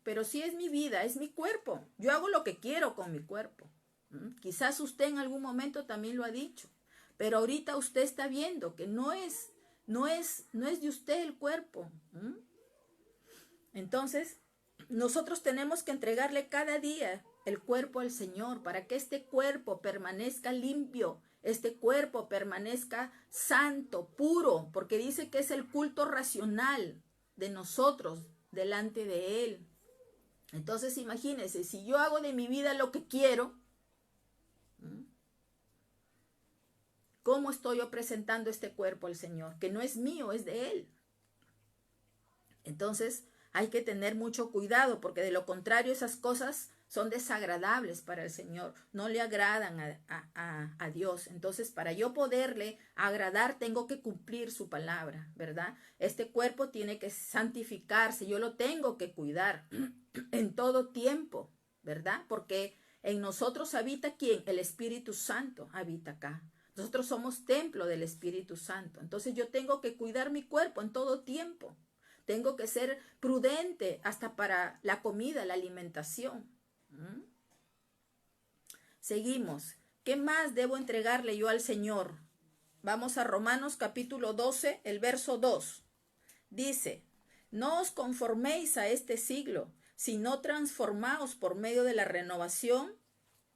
Pero si es mi vida, es mi cuerpo. Yo hago lo que quiero con mi cuerpo. Quizás usted en algún momento también lo ha dicho. Pero ahorita usted está viendo que no es de usted el cuerpo. Entonces, nosotros tenemos que entregarle cada día el cuerpo al Señor para que este cuerpo permanezca limpio, este cuerpo permanezca santo, puro, porque dice que es el culto racional de nosotros delante de Él. Entonces, imagínense, si yo hago de mi vida lo que quiero, ¿Cómo estoy yo presentando este cuerpo al Señor? Que no es mío, es de Él. Entonces hay que tener mucho cuidado, porque de lo contrario esas cosas son desagradables para el Señor, no le agradan a Dios. Entonces, para yo poderle agradar, tengo que cumplir su palabra, ¿verdad? Este cuerpo tiene que santificarse, yo lo tengo que cuidar en todo tiempo, ¿verdad? Porque en nosotros habita ¿quién? El Espíritu Santo habita acá. Nosotros somos templo del Espíritu Santo. Entonces yo tengo que cuidar mi cuerpo en todo tiempo. Tengo que ser prudente hasta para la comida, la alimentación. Seguimos. ¿Qué más debo entregarle yo al Señor? Vamos a Romanos capítulo 12, el verso 2. Dice, no os conforméis a este siglo, sino transformaos por medio de la renovación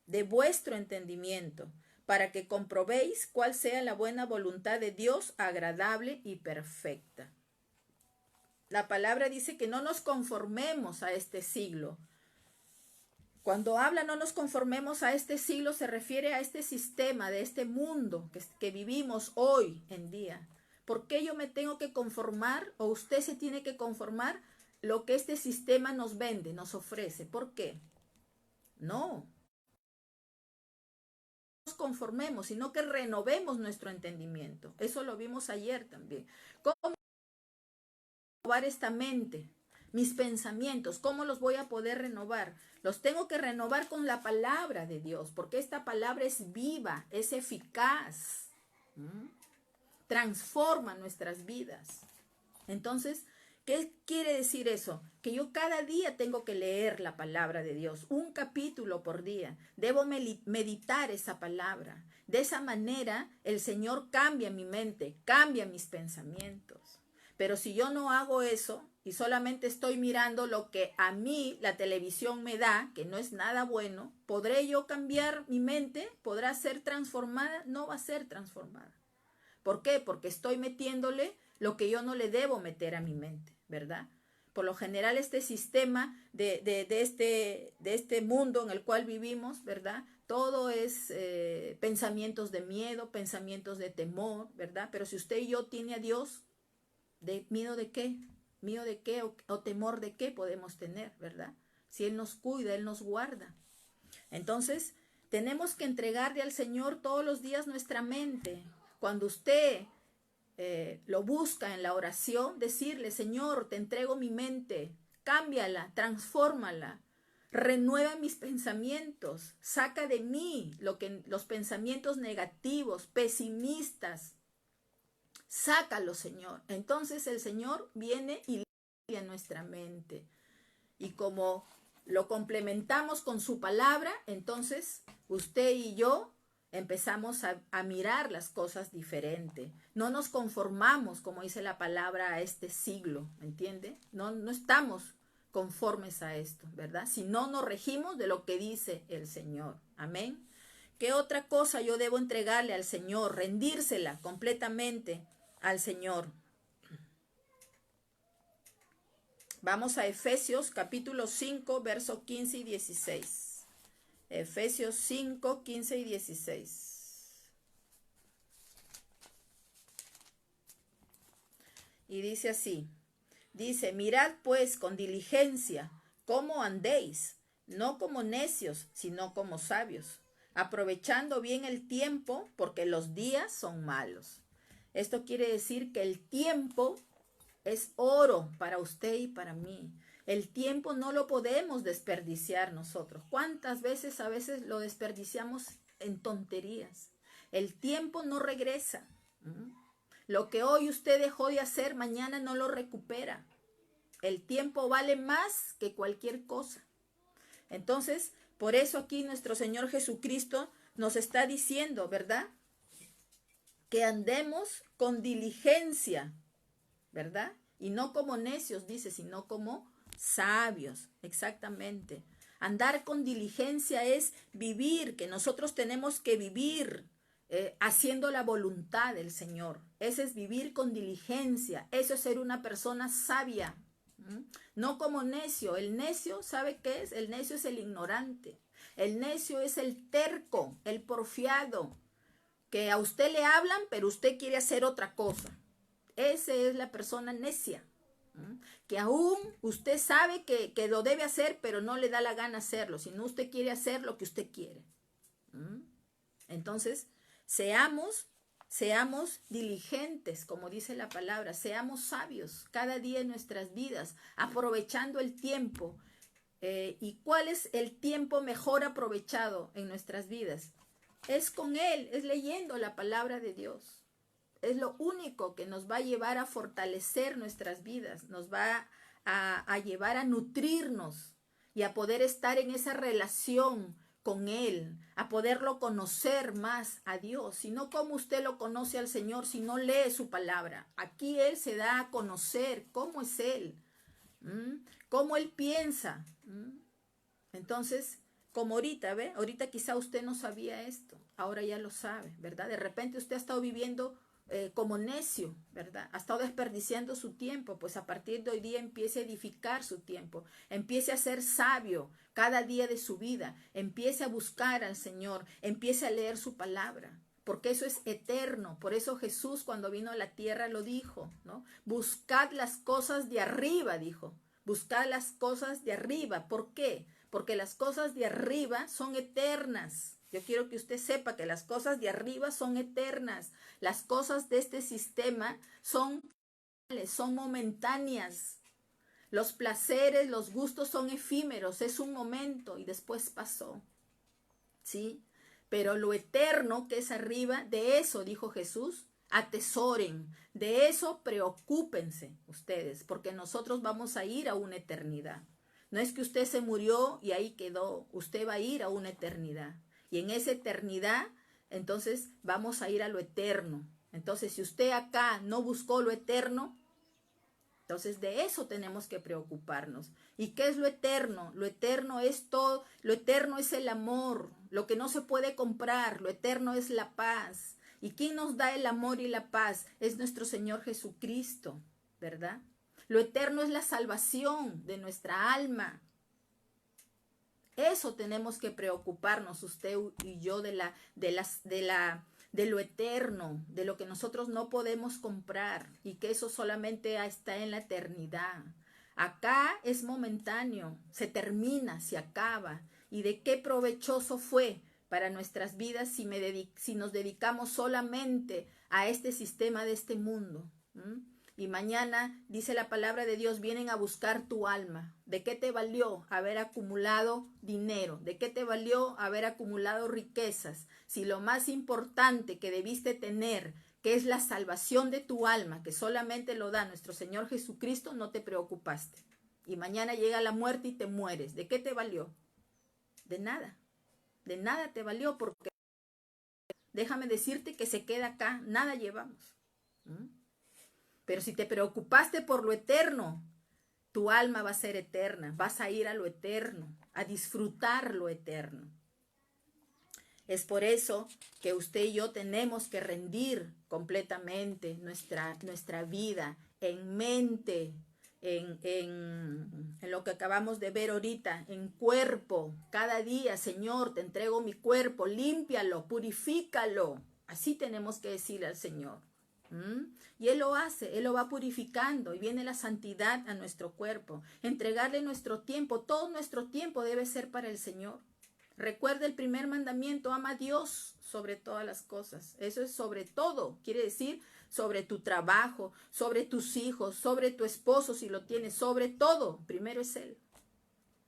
de vuestro entendimiento, para que comprobéis cuál sea la buena voluntad de Dios, agradable y perfecta. La palabra dice que no nos conformemos a este siglo. Cuando habla no nos conformemos a este siglo, se refiere a este sistema de este mundo que vivimos hoy en día. ¿Por qué yo me tengo que conformar o usted se tiene que conformar lo que este sistema nos vende, nos ofrece? ¿Por qué? No nos conformemos, sino que renovemos nuestro entendimiento. Eso lo vimos ayer también. ¿Cómo renovar esta mente? Mis pensamientos, ¿cómo los voy a poder renovar? Los tengo que renovar con la palabra de Dios, porque esta palabra es viva, es eficaz, transforma nuestras vidas. Entonces, ¿qué quiere decir eso? Que yo cada día tengo que leer la palabra de Dios, un capítulo por día. Debo meditar esa palabra. De esa manera, el Señor cambia mi mente, cambia mis pensamientos. Pero si yo no hago eso y solamente estoy mirando lo que a mí la televisión me da, que no es nada bueno, ¿podré yo cambiar mi mente? ¿Podrá ser transformada? No va a ser transformada. ¿Por qué? Porque estoy metiéndole lo que yo no le debo meter a mi mente, ¿verdad? Por lo general este sistema de este mundo en el cual vivimos, ¿verdad? Todo es pensamientos de miedo, pensamientos de temor, ¿verdad? Pero si usted y yo tiene a Dios, ¿de miedo de qué? ¿Miedo de qué o temor de qué podemos tener, ¿verdad? Si Él nos cuida, Él nos guarda. Entonces, tenemos que entregarle al Señor todos los días nuestra mente. Cuando usted lo busca en la oración, decirle, Señor, te entrego mi mente, cámbiala, transfórmala, renueva mis pensamientos, saca de mí los pensamientos negativos, pesimistas, sácalos, Señor. Entonces el Señor viene y limpia nuestra mente. Y como lo complementamos con su palabra, entonces usted y yo empezamos a mirar las cosas diferente. No nos conformamos, como dice la palabra, a este siglo, ¿me entiende? No estamos conformes a esto, ¿verdad? Si no nos regimos de lo que dice el Señor. Amén. ¿Qué otra cosa yo debo entregarle al Señor? Rendírsela completamente al Señor. Vamos a Efesios capítulo 5, versos 15 y 16. Efesios 5, 15 y 16. Y dice así, dice, mirad pues con diligencia cómo andéis, no como necios, sino como sabios, aprovechando bien el tiempo, porque los días son malos. Esto quiere decir que el tiempo es oro para usted y para mí. El tiempo no lo podemos desperdiciar nosotros. ¿Cuántas veces a veces lo desperdiciamos en tonterías? El tiempo no regresa. Lo que hoy usted dejó de hacer, mañana no lo recupera. El tiempo vale más que cualquier cosa. Entonces, por eso aquí nuestro Señor Jesucristo nos está diciendo, ¿verdad? Que andemos con diligencia, ¿verdad? Y no como necios, dice, sino como sabios, exactamente. Andar con diligencia es vivir, que nosotros tenemos que vivir haciendo la voluntad del Señor. Ese es vivir con diligencia, eso es ser una persona sabia. No como necio. El necio, ¿sabe qué es? El necio es el ignorante. El necio es el terco, el porfiado, que a usted le hablan, pero usted quiere hacer otra cosa. Esa es la persona necia, que aún usted sabe que lo debe hacer, pero no le da la gana hacerlo, sino usted quiere hacer lo que usted quiere. Entonces, seamos diligentes, como dice la palabra, seamos sabios cada día en nuestras vidas, aprovechando el tiempo. ¿Y cuál es el tiempo mejor aprovechado en nuestras vidas? Es con Él, es leyendo la palabra de Dios. Es lo único que nos va a llevar a fortalecer nuestras vidas, nos va a llevar a nutrirnos y a poder estar en esa relación con Él, a poderlo conocer más a Dios. Si no, ¿cómo usted lo conoce al Señor si no lee su palabra? Aquí Él se da a conocer cómo es Él, cómo Él piensa. Entonces, como ahorita, ¿ve? Ahorita quizá usted no sabía esto, ahora ya lo sabe, ¿verdad? De repente usted ha estado viviendo como necio, ¿verdad? Ha estado desperdiciando su tiempo, pues a partir de hoy día empiece a edificar su tiempo, empiece a ser sabio cada día de su vida, empiece a buscar al Señor, empiece a leer su palabra, porque eso es eterno. Por eso Jesús cuando vino a la tierra lo dijo, ¿no? Buscad las cosas de arriba, dijo, buscad las cosas de arriba. ¿Por qué? Porque las cosas de arriba son eternas. Yo quiero que usted sepa que las cosas de arriba son eternas. Las cosas de este sistema son momentáneas. Los placeres, los gustos son efímeros, es un momento y después pasó. ¿Sí? Pero lo eterno que es arriba, de eso, dijo Jesús, atesoren, de eso preocúpense ustedes, porque nosotros vamos a ir a una eternidad. No es que usted se murió y ahí quedó, usted va a ir a una eternidad. Y en esa eternidad, entonces vamos a ir a lo eterno. Entonces, si usted acá no buscó lo eterno, entonces de eso tenemos que preocuparnos. ¿Y qué es lo eterno? Lo eterno es todo, lo eterno es el amor, lo que no se puede comprar, lo eterno es la paz. ¿Y quién nos da el amor y la paz? Es nuestro Señor Jesucristo, ¿verdad? Lo eterno es la salvación de nuestra alma. Eso tenemos que preocuparnos usted y yo de lo eterno, de lo que nosotros no podemos comprar y que eso solamente está en la eternidad. Acá es momentáneo, se termina, se acaba. ¿Y de qué provechoso fue para nuestras vidas si nos dedicamos solamente a este sistema de este mundo? Y mañana, dice la palabra de Dios, vienen a buscar tu alma. ¿De qué te valió haber acumulado dinero? ¿De qué te valió haber acumulado riquezas? Si lo más importante que debiste tener, que es la salvación de tu alma, que solamente lo da nuestro Señor Jesucristo, no te preocupaste. Y mañana llega la muerte y te mueres. ¿De qué te valió? De nada. De nada te valió, porque déjame decirte que se queda acá, nada llevamos. Pero si te preocupaste por lo eterno, tu alma va a ser eterna, vas a ir a lo eterno, a disfrutar lo eterno. Es por eso que usted y yo tenemos que rendir completamente nuestra vida en mente, en lo que acabamos de ver ahorita, en cuerpo. Cada día, Señor, te entrego mi cuerpo, límpialo, purifícalo. Así tenemos que decirle al Señor. Y Él lo hace, Él lo va purificando y viene la santidad a nuestro cuerpo. Entregarle nuestro tiempo, todo nuestro tiempo debe ser para el Señor. Recuerda el primer mandamiento, ama a Dios sobre todas las cosas. Eso es sobre todo, quiere decir sobre tu trabajo, sobre tus hijos, sobre tu esposo si lo tienes, sobre todo. Primero es Él.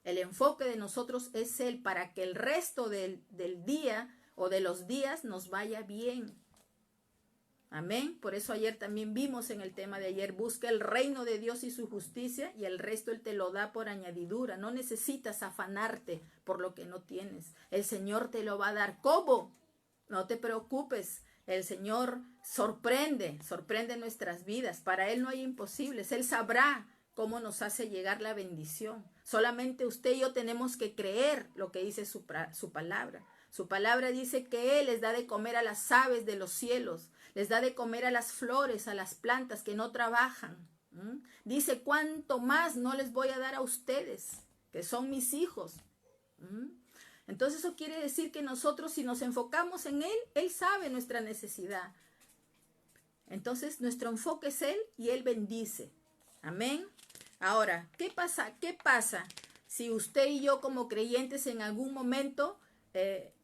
El enfoque de nosotros es Él para que el resto del día o de los días nos vaya bien. Amén. Por eso ayer también vimos en el tema de ayer, busca el reino de Dios y su justicia y el resto Él te lo da por añadidura. No necesitas afanarte por lo que no tienes. El Señor te lo va a dar. ¿Cómo? No te preocupes. El Señor sorprende nuestras vidas. Para Él no hay imposibles. Él sabrá cómo nos hace llegar la bendición. Solamente usted y yo tenemos que creer lo que dice su palabra. Su palabra dice que Él les da de comer a las aves de los cielos, les da de comer a las flores, a las plantas que no trabajan. Dice, ¿cuánto más no les voy a dar a ustedes, que son mis hijos? Entonces eso quiere decir que nosotros, si nos enfocamos en Él, Él sabe nuestra necesidad. Entonces nuestro enfoque es Él y Él bendice. Amén. Ahora, ¿qué pasa? ¿Qué pasa si usted y yo como creyentes en algún momento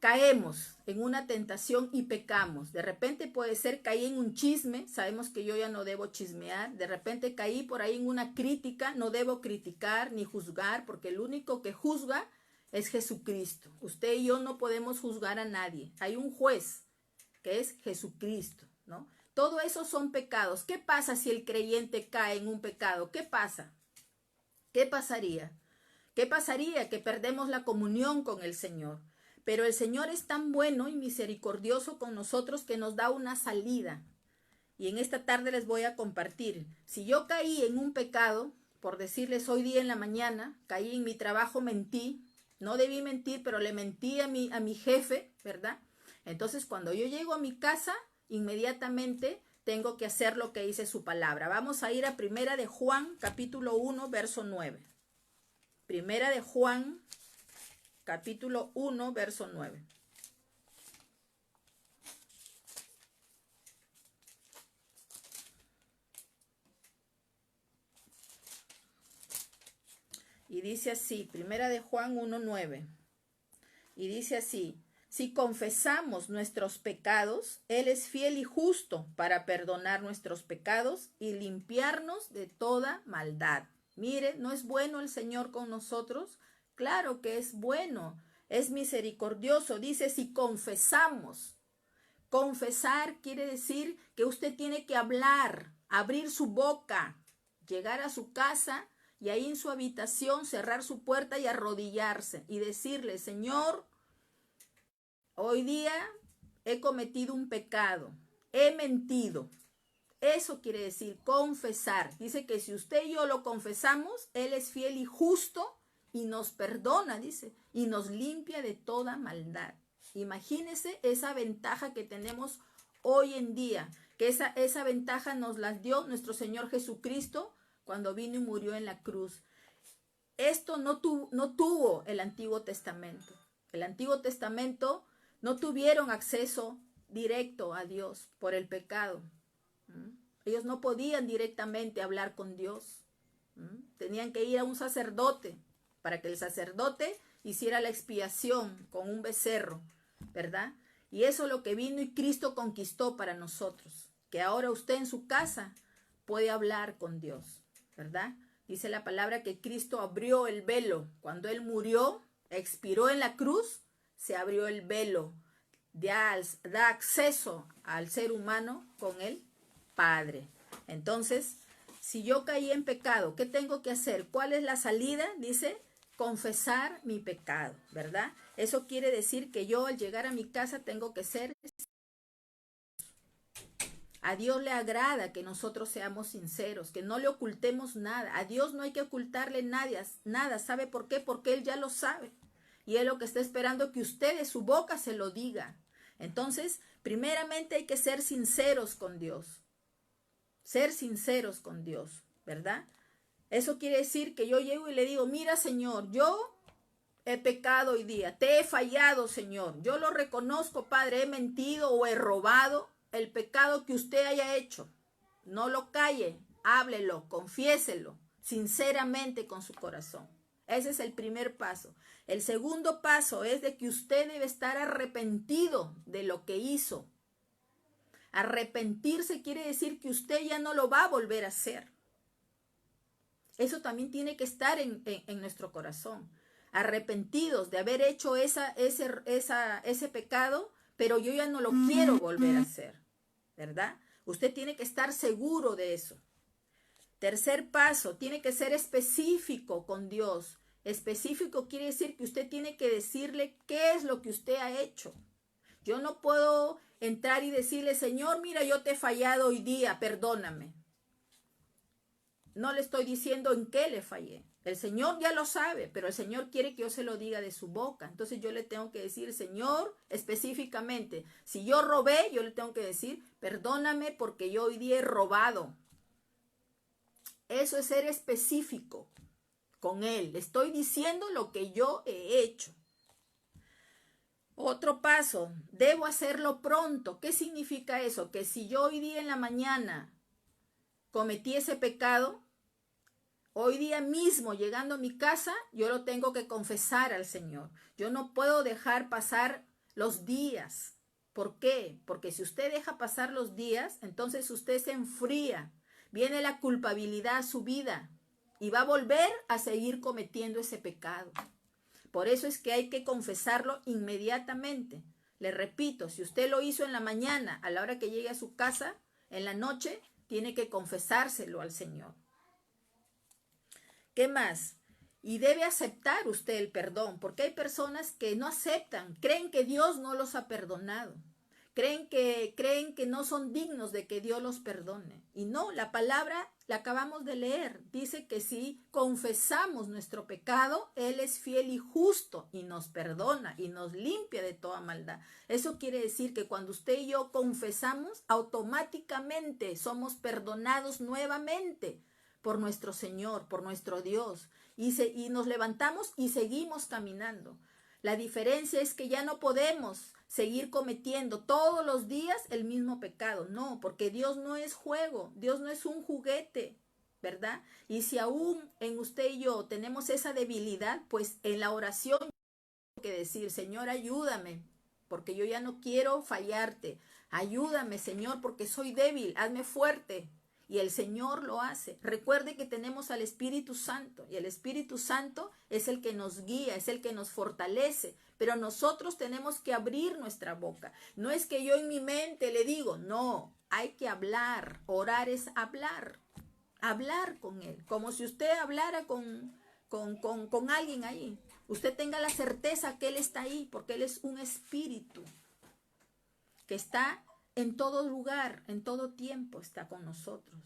caemos en una tentación y pecamos? De repente puede ser caí en un chisme, sabemos que yo ya no debo chismear. De repente caí por ahí en una crítica, no debo criticar ni juzgar, porque el único que juzga es Jesucristo. Usted y yo no podemos juzgar a nadie. Hay un juez que es Jesucristo, ¿no? Todo eso son pecados. ¿Qué pasa si el creyente cae en un pecado? ¿Qué pasa? ¿Qué pasaría? ¿Qué pasaría? Que perdemos la comunión con el Señor. Pero el Señor es tan bueno y misericordioso con nosotros que nos da una salida. Y en esta tarde les voy a compartir. Si yo caí en un pecado, por decirles hoy día en la mañana, caí en mi trabajo, mentí. No debí mentir, pero le mentí a mi jefe, ¿verdad? Entonces, cuando yo llego a mi casa, inmediatamente tengo que hacer lo que dice su palabra. Vamos a ir a Primera de Juan, capítulo 1, verso 9. Primera de Juan, capítulo 1, verso 9. Y dice así, Primera de Juan 1, 9. Y dice así: si confesamos nuestros pecados, Él es fiel y justo para perdonar nuestros pecados y limpiarnos de toda maldad. Mire, ¿no es bueno el Señor con nosotros? Claro que es bueno, es misericordioso. Dice, si confesamos. Confesar quiere decir que usted tiene que hablar, abrir su boca, llegar a su casa y ahí en su habitación cerrar su puerta y arrodillarse y decirle, Señor, hoy día he cometido un pecado, he mentido. Eso quiere decir confesar. Dice que si usted y yo lo confesamos, Él es fiel y justo y nos perdona, dice, y nos limpia de toda maldad. Imagínese esa ventaja que tenemos hoy en día, que esa ventaja nos la dio nuestro Señor Jesucristo cuando vino y murió en la cruz. Esto no tuvo el Antiguo Testamento. El Antiguo Testamento no tuvieron acceso directo a Dios por el pecado. Ellos no podían directamente hablar con Dios. Tenían que ir a un sacerdote para que el sacerdote hiciera la expiación con un becerro, ¿verdad? Y eso es lo que vino y Cristo conquistó para nosotros, que ahora usted en su casa puede hablar con Dios, ¿verdad? Dice la palabra que Cristo abrió el velo. Cuando Él murió, expiró en la cruz, se abrió el velo, da acceso al ser humano con el Padre. Entonces, si yo caí en pecado, ¿qué tengo que hacer? ¿Cuál es la salida? Dice, confesar mi pecado, ¿verdad? Eso quiere decir que yo al llegar a mi casa tengo que ser... A Dios le agrada que nosotros seamos sinceros, que no le ocultemos nada. A Dios no hay que ocultarle nada. ¿Sabe por qué? Porque Él ya lo sabe. Y Él lo que está esperando es que usted de su boca se lo diga. Entonces, primeramente hay que ser sinceros con Dios. Ser sinceros con Dios, ¿verdad? Eso quiere decir que yo llego y le digo, mira, Señor, yo he pecado hoy día, te he fallado, Señor. Yo lo reconozco, Padre, he mentido o he robado. El pecado que usted haya hecho, no lo calle, háblelo, confiéselo sinceramente con su corazón. Ese es el primer paso. El segundo paso es de que usted debe estar arrepentido de lo que hizo. Arrepentirse quiere decir que usted ya no lo va a volver a hacer. Eso también tiene que estar en nuestro corazón. Arrepentidos de haber hecho ese pecado, pero yo ya no lo quiero volver a hacer. ¿Verdad? Usted tiene que estar seguro de eso. Tercer paso, tiene que ser específico con Dios. Específico quiere decir que usted tiene que decirle qué es lo que usted ha hecho. Yo no puedo entrar y decirle, Señor, mira, yo te he fallado hoy día, perdóname. No le estoy diciendo en qué le fallé. El Señor ya lo sabe, pero el Señor quiere que yo se lo diga de su boca. Entonces yo le tengo que decir, Señor, específicamente, si yo robé, yo le tengo que decir, perdóname porque yo hoy día he robado. Eso es ser específico con Él. Le estoy diciendo lo que yo he hecho. Otro paso, debo hacerlo pronto. ¿Qué significa eso? Que si yo hoy día en la mañana cometí ese pecado, hoy día mismo llegando a mi casa, yo lo tengo que confesar al Señor. Yo no puedo dejar pasar los días. ¿Por qué? Porque si usted deja pasar los días, entonces usted se enfría. Viene la culpabilidad a su vida y va a volver a seguir cometiendo ese pecado. Por eso es que hay que confesarlo inmediatamente. Le repito, si usted lo hizo en la mañana, a la hora que llegue a su casa, en la noche, tiene que confesárselo al Señor. ¿Qué más? Y debe aceptar usted el perdón, porque hay personas que no aceptan, creen que Dios no los ha perdonado. Creen que no son dignos de que Dios los perdone. Y no, la palabra la acabamos de leer. Dice que si confesamos nuestro pecado, Él es fiel y justo y nos perdona y nos limpia de toda maldad. Eso quiere decir que cuando usted y yo confesamos, automáticamente somos perdonados nuevamente por nuestro Señor, por nuestro Dios. Y nos levantamos y seguimos caminando. La diferencia es que ya no podemos seguir cometiendo todos los días el mismo pecado. No, porque Dios no es juego, Dios no es un juguete, ¿verdad? Y si aún en usted y yo tenemos esa debilidad, pues en la oración tengo que decir, Señor, ayúdame, porque yo ya no quiero fallarte. Ayúdame, Señor, porque soy débil, hazme fuerte. Y el Señor lo hace. Recuerde que tenemos al Espíritu Santo y el Espíritu Santo es el que nos guía, es el que nos fortalece. Pero nosotros tenemos que abrir nuestra boca. No es que yo en mi mente le digo, no, hay que hablar. Orar es hablar. Hablar con Él. Como si usted hablara con alguien ahí. Usted tenga la certeza que Él está ahí porque Él es un espíritu que está en todo lugar, en todo tiempo está con nosotros.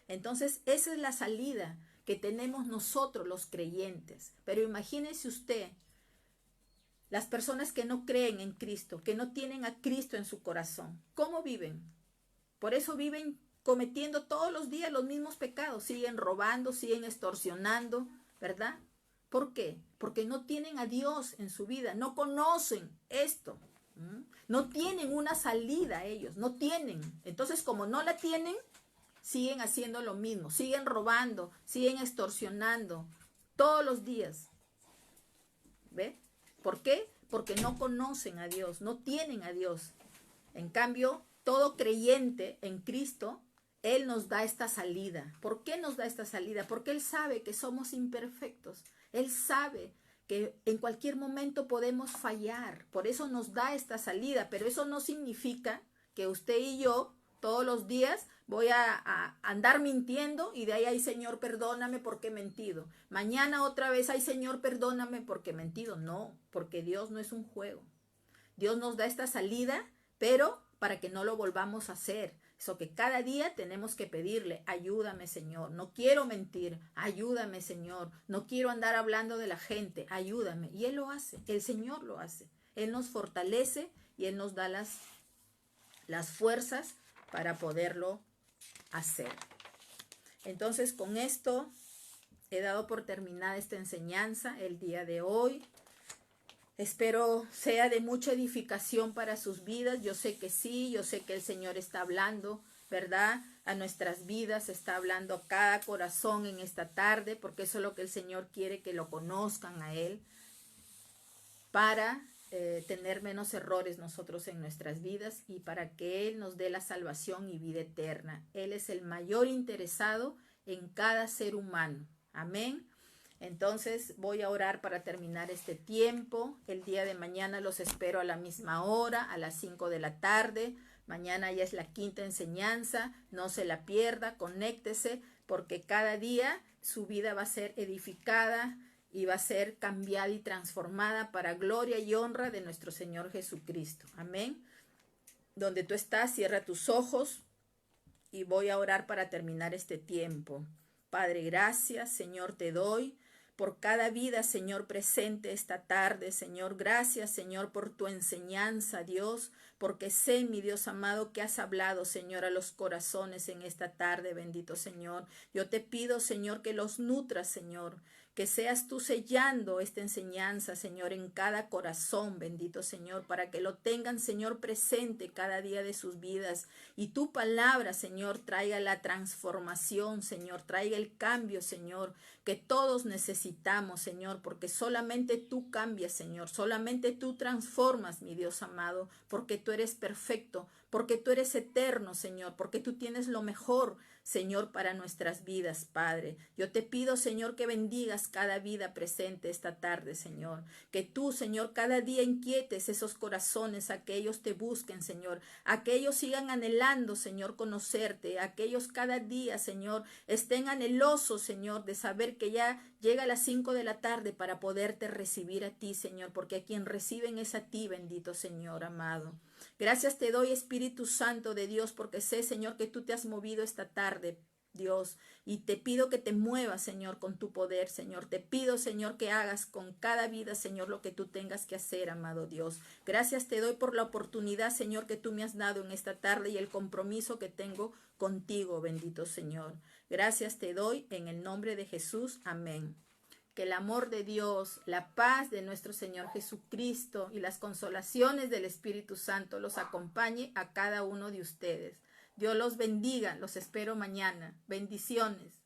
Entonces, esa es la salida que tenemos nosotros los creyentes. Pero imagínese usted, las personas que no creen en Cristo, que no tienen a Cristo en su corazón, ¿cómo viven? Por eso viven cometiendo todos los días los mismos pecados, siguen robando, siguen extorsionando, ¿verdad? ¿Por qué? Porque no tienen a Dios en su vida, no conocen esto. No tienen una salida ellos, no tienen. Entonces, como no la tienen, siguen haciendo lo mismo, siguen robando, siguen extorsionando todos los días. ¿Ve? ¿Por qué? Porque no conocen a Dios, no tienen a Dios. En cambio, todo creyente en Cristo, Él nos da esta salida. ¿Por qué nos da esta salida? Porque Él sabe que somos imperfectos. Él sabe que en cualquier momento podemos fallar. Por eso nos da esta salida. Pero eso no significa que usted y yo todos los días voy a andar mintiendo y de ahí, ay Señor, perdóname porque he mentido. Mañana otra vez, ay Señor, perdóname porque he mentido. No, porque Dios no es un juego. Dios nos da esta salida, pero para que no lo volvamos a hacer. Eso que cada día tenemos que pedirle, ayúdame Señor, no quiero mentir, ayúdame Señor, no quiero andar hablando de la gente, ayúdame. Y Él lo hace, el Señor lo hace. Él nos fortalece y Él nos da las fuerzas para poderlo hacer. Entonces, con esto he dado por terminada esta enseñanza el día de hoy. Espero sea de mucha edificación para sus vidas. Yo sé que sí, yo sé que el Señor está hablando, ¿verdad? A nuestras vidas, está hablando a cada corazón en esta tarde, porque eso es lo que el Señor quiere, que lo conozcan a Él, para tener menos errores nosotros en nuestras vidas y para que Él nos dé la salvación y vida eterna. Él es el mayor interesado en cada ser humano. Amén. Entonces voy a orar para terminar este tiempo. El día de mañana los espero a la misma hora, a las 5 de la tarde. Mañana ya es la quinta enseñanza. No se la pierda, conéctese, porque cada día su vida va a ser edificada y va a ser cambiada y transformada para gloria y honra de nuestro Señor Jesucristo. Amén. Donde tú estás, cierra tus ojos y voy a orar para terminar este tiempo. Padre, gracias, Señor, te doy por cada vida, Señor, presente esta tarde, Señor. Gracias, Señor, por tu enseñanza, Dios, porque sé, mi Dios amado, que has hablado, Señor, a los corazones en esta tarde, bendito Señor. Yo te pido, Señor, que los nutras, Señor, que seas tú sellando esta enseñanza, Señor, en cada corazón, bendito Señor, para que lo tengan, Señor, presente cada día de sus vidas. Y tu palabra, Señor, traiga la transformación, Señor, traiga el cambio, Señor, que todos necesitamos, Señor, porque solamente tú cambias, Señor, solamente tú transformas, mi Dios amado, porque tú eres perfecto, porque tú eres eterno, Señor, porque tú tienes lo mejor, Señor, para nuestras vidas, Padre. Yo te pido, Señor, que bendigas cada vida presente esta tarde, Señor. Que tú, Señor, cada día inquietes esos corazones, a que ellos te busquen, Señor. A que ellos sigan anhelando, Señor, conocerte. A que ellos cada día, Señor, estén anhelosos, Señor, de saber que ya llega a las 5 de la tarde para poderte recibir a ti, Señor. Porque a quien reciben es a ti, bendito Señor, amado. Gracias te doy, Espíritu Santo de Dios, porque sé, Señor, que tú te has movido esta tarde, Dios, y te pido que te muevas, Señor, con tu poder, Señor. Te pido, Señor, que hagas con cada vida, Señor, lo que tú tengas que hacer, amado Dios. Gracias te doy por la oportunidad, Señor, que tú me has dado en esta tarde y el compromiso que tengo contigo, bendito Señor. Gracias te doy en el nombre de Jesús. Amén. Que el amor de Dios, la paz de nuestro Señor Jesucristo y las consolaciones del Espíritu Santo los acompañe a cada uno de ustedes. Dios los bendiga, los espero mañana. Bendiciones.